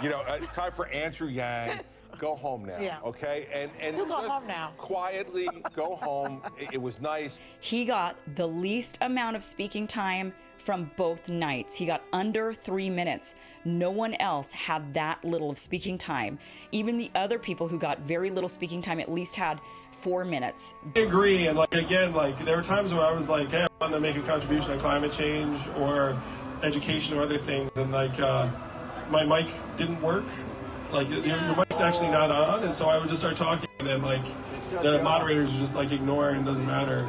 It's time for Andrew Yang. Go home now, Yeah. okay? And He'll go just home now. quietly go home. It was nice. He got the least amount of speaking time from both nights. He got under 3 minutes. No one else had that little of speaking time. Even the other people who got very little speaking time at least had 4 minutes. I agree, and there were times where I was like, hey, I want to make a contribution on climate change or education or other things, and my mic didn't work. Your mic's actually not on, and so I would just start talking, and then the moderators would just ignore and it doesn't matter.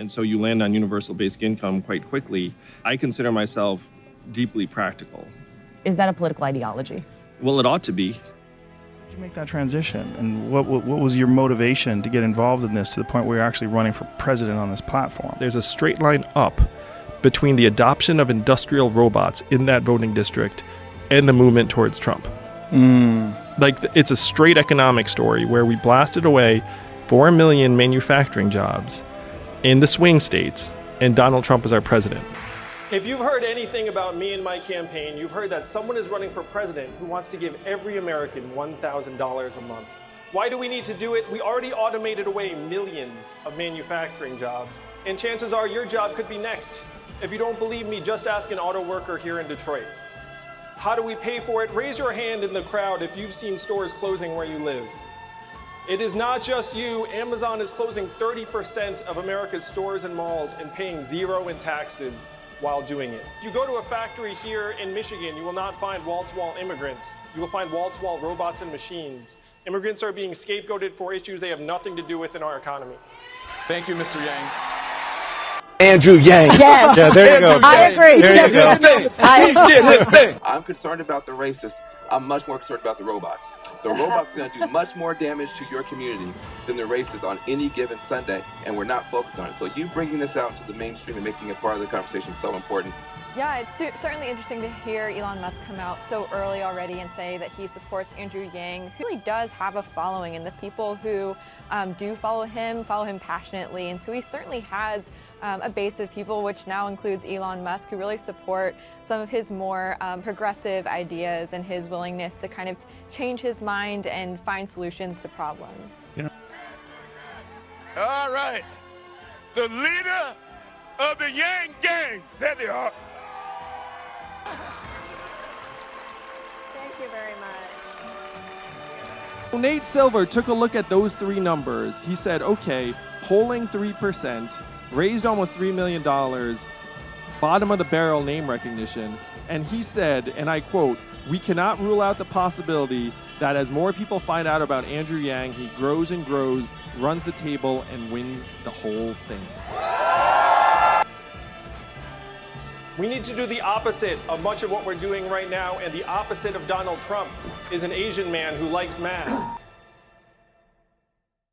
So you land on universal basic income quite quickly. I consider myself deeply practical. Is that a political ideology? Well, it ought to be. Did you make that transition, and what was your motivation to get involved in this to the point where you're actually running for president on this platform? There's a straight line up between the adoption of industrial robots in that voting district and the movement towards Trump. It's a straight economic story where we blasted away 4 million manufacturing jobs in the swing states, and Donald Trump is our president. If you've heard anything about me and my campaign, you've heard that someone is running for president who wants to give every American $1,000 a month. Why do we need to do it? We already automated away millions of manufacturing jobs, and chances are your job could be next. If you don't believe me, just ask an auto worker here in Detroit. How do we pay for it? Raise your hand in the crowd if you've seen stores closing where you live. It is not just you. Amazon is closing 30% of America's stores and malls and paying zero in taxes while doing it. If you go to a factory here in Michigan, you will not find wall-to-wall immigrants. You will find wall-to-wall robots and machines. Immigrants are being scapegoated for issues they have nothing to do with in our economy. Thank you, Mr. Yang. Andrew Yang. Yes. Yeah, there you go. I agree. There you go. He did his thing. I'm concerned about the racists. I'm much more concerned about the robots. The robots are going to do much more damage to your community than the racists on any given Sunday, and we're not focused on it. So you bringing this out to the mainstream and making it part of the conversation is so important. Yeah, it's certainly interesting to hear Elon Musk come out so early already and say that he supports Andrew Yang, who really does have a following, and the people who do follow him passionately. And so he certainly has a base of people, which now includes Elon Musk, who really support some of his more progressive ideas and his willingness to kind of change his mind and find solutions to problems. All right. The leader of the Yang Gang. There they are. Thank you very much. Nate Silver took a look at those three numbers. He said, okay, polling 3%, raised almost $3 million, bottom of the barrel name recognition. And he said, and I quote, "We cannot rule out the possibility that as more people find out about Andrew Yang, he grows and grows, runs the table, and wins the whole thing." We need to do the opposite of much of what we're doing right now, and the opposite of Donald Trump is an Asian man who likes math.